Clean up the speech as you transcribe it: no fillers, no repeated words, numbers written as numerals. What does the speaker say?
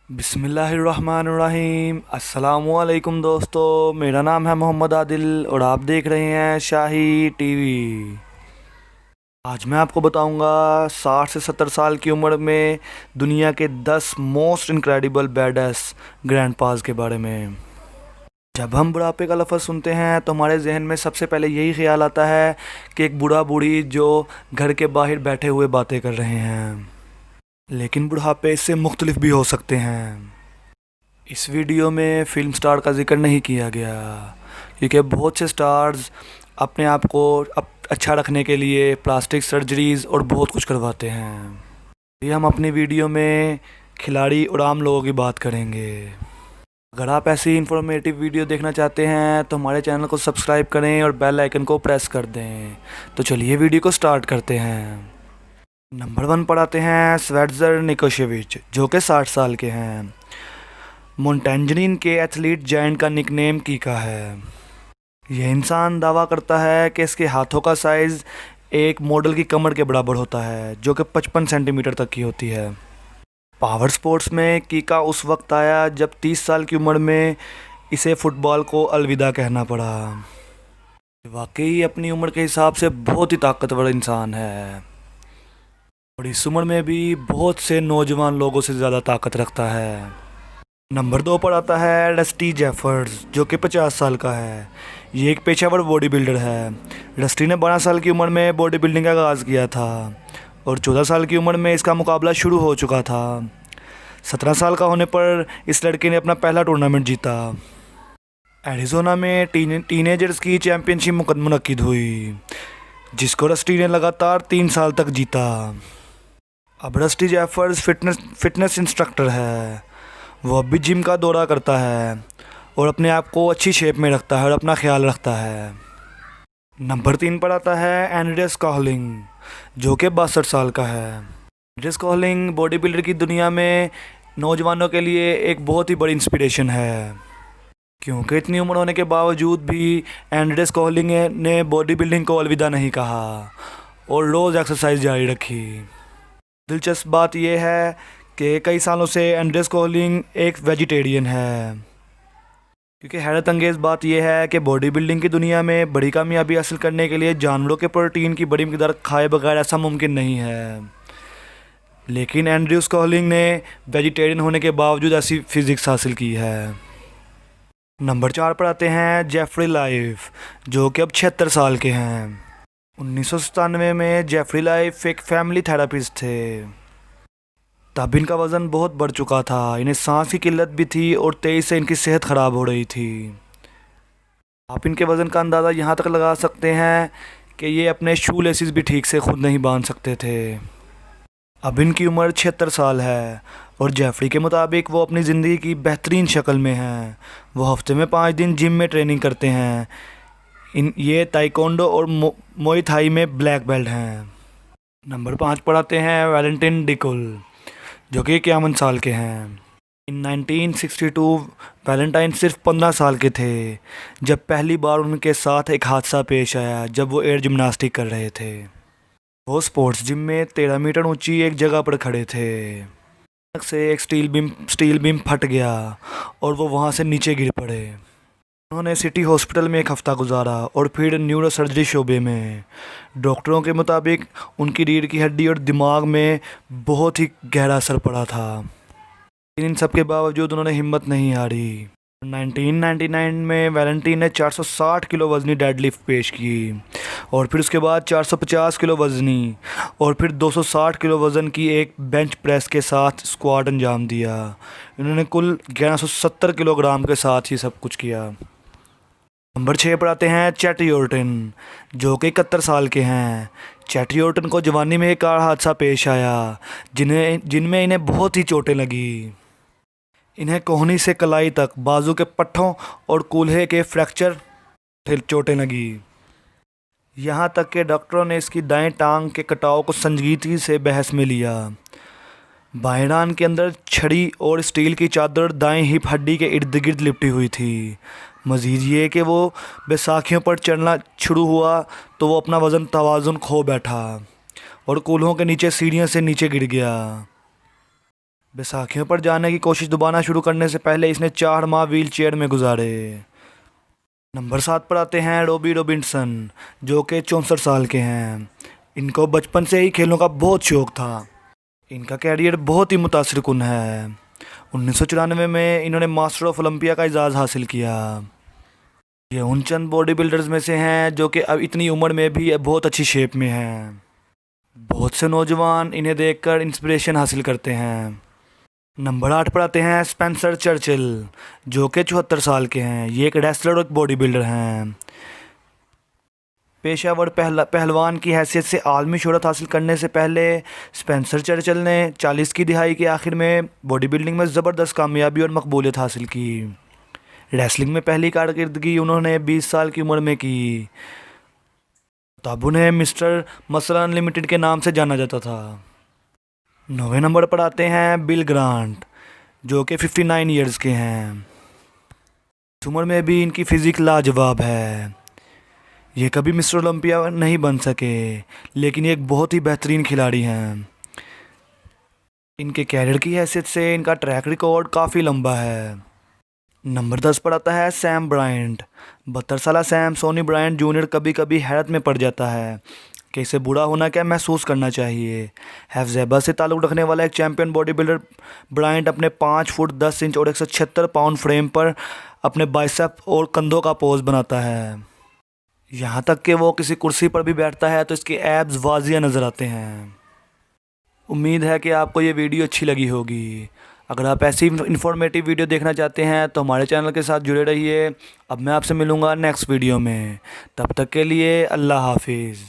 बिस्मिल्लाहिर्रहमानिर्रहीम। अस्सलामुअलैकुम दोस्तों, मेरा नाम है मोहम्मद आदिल और आप देख रहे हैं शाही टीवी। आज मैं आपको बताऊंगा 60 से 70 साल की उम्र में दुनिया के 10 मोस्ट इनक्रेडिबल बैडस ग्रैंड पास के बारे में। जब हम बुढ़ापे का लफ्ज़ सुनते हैं तो हमारे जहन में सबसे पहले यही ख्याल आता है कि एक बूढ़ा बूढ़ी जो घर के बाहर बैठे हुए बातें कर रहे हैं, लेकिन बुढ़ापे इससे मुख्तलिफ भी हो सकते हैं। इस वीडियो में फिल्म स्टार का जिक्र नहीं किया गया क्योंकि बहुत से स्टार्स अपने आप को अच्छा रखने के लिए प्लास्टिक सर्जरीज़ और बहुत कुछ करवाते हैं। ये हम अपनी वीडियो में खिलाड़ी और आम लोगों की बात करेंगे। अगर आप ऐसी इंफॉर्मेटिव वीडियो देखना चाहते हैं तो हमारे चैनल को सब्सक्राइब करें और बेल आइकन को प्रेस कर दें। तो चलिए वीडियो को स्टार्ट करते हैं। नंबर 1 पर आते हैं स्वेटजर निकोशेविच, जो कि 60 साल के हैं। मोंटेंजरीन के एथलीट जायंट का निकनेम कीका है। यह इंसान दावा करता है कि इसके हाथों का साइज़ एक मॉडल की कमर के बराबर होता है, जो कि 55 सेंटीमीटर तक की होती है। पावर स्पोर्ट्स में कीका उस वक्त आया जब 30 साल की उम्र में इसे फ़ुटबॉल को अलविदा कहना पड़ा। वाकई अपनी उम्र के हिसाब से बहुत ही ताकतवर इंसान है और इस उम्र में भी बहुत से नौजवान लोगों से ज़्यादा ताकत रखता है। नंबर 2 पर आता है रस्टी जेफर्स, जो कि 50 साल का है। ये एक पेशेवर बॉडी बिल्डर है। रस्टी ने 12 साल की उम्र में बॉडी बिल्डिंग का आगाज़ किया था और 14 साल की उम्र में इसका मुकाबला शुरू हो चुका था। 17 साल का होने पर इस लड़के ने अपना पहला टूर्नामेंट जीता। एरिज़ोना में टीनेजर्स की चैम्पियनशिप मुनक्किद हुई, जिसको रस्टी ने लगातार 3 साल तक जीता। अब रस्टी जेफर्स फिटनेस इंस्ट्रक्टर है। वो अब भी जिम का दौरा करता है और अपने आप को अच्छी शेप में रखता है और अपना ख्याल रखता है। नंबर 3 पर आता है एंड्रेस कॉहलिंग, जो कि 62 साल का है। एंड्रेस कॉहलिंग बॉडी बिल्डर की दुनिया में नौजवानों के लिए एक बहुत ही बड़ी इंस्पिरेशन है, क्योंकि इतनी उम्र होने के बावजूद भी एंड्रेस कॉहलिंग ने बॉडी बिल्डिंग को अलविदा नहीं कहा और रोज़ एक्सरसाइज जारी रखी। दिलचस्प बात यह है कि कई सालों से एंड्रेस कॉहलिंग एक वेजिटेरियन है, क्योंकि हैरत अंगेज़ बात यह है कि बॉडी बिल्डिंग की दुनिया में बड़ी कामयाबी हासिल करने के लिए जानवरों के प्रोटीन की बड़ी मिकदार खाए बगैर ऐसा मुमकिन नहीं है। लेकिन एंड्रेस कॉहलिंग ने वेजिटेरियन होने के बावजूद ऐसी फिज़िक्स हासिल की है। नंबर 4 पर आते हैं जेफरी लाइफ, जो कि अब 76 साल के हैं। 1997 में जेफरी लाइफ एक फैमिली थेरापिस्ट थे। तब इनका वज़न बहुत बढ़ चुका था, इन्हें सांस की किल्लत भी थी और तेज़ी से इनकी सेहत ख़राब हो रही थी। आप इनके वज़न का अंदाज़ा यहाँ तक लगा सकते हैं कि ये अपने शू लेसिस भी ठीक से खुद नहीं बांध सकते थे। अब इनकी उम्र 76 साल है और जेफरी के मुताबिक वो अपनी ज़िंदगी की बेहतरीन शक्ल में हैं। वो हफ्ते में 5 दिन जिम में ट्रेनिंग करते हैं। ये ताइक्वांडो और मुay थाई में ब्लैक बेल्ट हैं। नंबर 5 पर आते हैं वैलेंटिन डिकुल, जो कि 51 साल के हैं। इन 1962 वैलेंटाइन सिर्फ 15 साल के थे जब पहली बार उनके साथ एक हादसा पेश आया, जब वो एयर जिम्नास्टिक कर रहे थे। वो स्पोर्ट्स जिम में 13 मीटर ऊंची एक जगह पर खड़े थे। अचानक से एक स्टील बीम फट गया और वो वहाँ से नीचे गिर पड़े। उन्होंने सिटी हॉस्पिटल में एक हफ़्ता गुजारा और फिर न्यूरो सर्जरी शोबे में। डॉक्टरों के मुताबिक उनकी रीढ़ की हड्डी और दिमाग में बहुत ही गहरा असर पड़ा था, लेकिन इन सब के बावजूद उन्होंने हिम्मत नहीं हारी। 1999 में वैलेंटीन ने 460 किलो वज़नी डेडलिफ्ट पेश की और फिर उसके बाद 450 किलो वज़नी और फिर 260 किलो वज़न की एक बेंच प्रेस के साथ स्क्वाट अंजाम दिया। इन्होंने कुल 1170 किलोग्राम के साथ ही सब कुछ किया। नंबर 6 पर आते हैं चैट योर्टन, जो कि 71 साल के हैं। चैट योर्टन को जवानी में एक कार हादसा पेश आया जिनमें इन्हें बहुत ही चोटें लगी। इन्हें कोहनी से कलाई तक, बाजू के पट्ठों और कूल्हे के फ्रैक्चर चोटें लगी। यहाँ तक कि डॉक्टरों ने इसकी दाएं टांग के कटाव को संजीदगी से बहस में लिया। बाएं रान के अंदर छड़ी और स्टील की चादर दाएं हिप हड्डी के इर्द गिर्द लिपटी हुई थी। मज़ीद ये कि वो बैसाखियों पर चढ़ना शुरू हुआ तो वो अपना वज़न तवाज़ुन खो बैठा और कूल्हों के नीचे सीढ़ियों से नीचे गिर गया। बैसाखियों पर जाने की कोशिश दोबारा शुरू करने से पहले इसने 4 माह व्हील चेयर में गुजारे। नंबर 7 पर आते हैं रॉबी रॉबिन्सन, जो कि 64 साल के हैं। इनको बचपन से ही खेलों का बहुत शौक था। इनका कैरियर बहुत ही मुतासिर कुन है। 1994 में इन्होंने मास्टर ऑफ ओलंपिया का एजाज़ हासिल किया। ये उन चंद बॉडी बिल्डर्स में से हैं जो कि अब इतनी उम्र में भी बहुत अच्छी शेप में हैं। बहुत से नौजवान इन्हें देखकर इंस्पिरेशन हासिल करते हैं। नंबर 8 पर आते हैं स्पेंसर चर्चिल, जो कि 74 साल के हैं। ये एक रेसलर और एक बॉडी बिल्डर हैं। पेशावर पहलवान की हैसियत से आलमी शोहरत हासिल करने से पहले स्पेंसर चर्चिल ने 40 की दिहाई के आखिर में बॉडी बिल्डिंग में ज़बरदस्त कामयाबी और मकबूलियत हासिल की। रेसलिंग में पहली कारकर्दगी उन्होंने 20 साल की उम्र में की, तब उन्हें मिस्टर मसल अनलिमिटेड के नाम से जाना जाता था। 9वें नंबर पर आते हैं बिल ग्रांट, जो कि 59 ईयर्स के हैं। इस उम्र में भी इनकी फ़िज़िक लाजवाब है। ये कभी मिस्टर ओलंपिया नहीं बन सके, लेकिन ये एक बहुत ही बेहतरीन खिलाड़ी हैं। इनके कैरियर की हैसियत से इनका ट्रैक रिकॉर्ड काफ़ी लंबा है। नंबर 10 पर आता है सैम ब्रायंट। 72 साला सैम सोनी ब्रायंट जूनियर कभी कभी हैरत में पड़ जाता है कि इसे बूढ़ा होना क्या महसूस करना चाहिए। हेफ्ज़ैबा से ताल्लुक़ रखने वाला एक चैम्पियन बॉडी बिल्डर ब्रायंट अपने 5 फुट 10 इंच और 176 पाउंड फ्रेम पर अपने बाइसेप और कंधों का पोज बनाता है। यहाँ तक कि वो किसी कुर्सी पर भी बैठता है तो इसके एब्स वाजिया नज़र आते हैं। उम्मीद है कि आपको ये वीडियो अच्छी लगी होगी। अगर आप ऐसी इन्फॉर्मेटिव वीडियो देखना चाहते हैं तो हमारे चैनल के साथ जुड़े रहिए। अब मैं आपसे मिलूँगा नेक्स्ट वीडियो में। तब तक के लिए अल्लाह हाफिज़।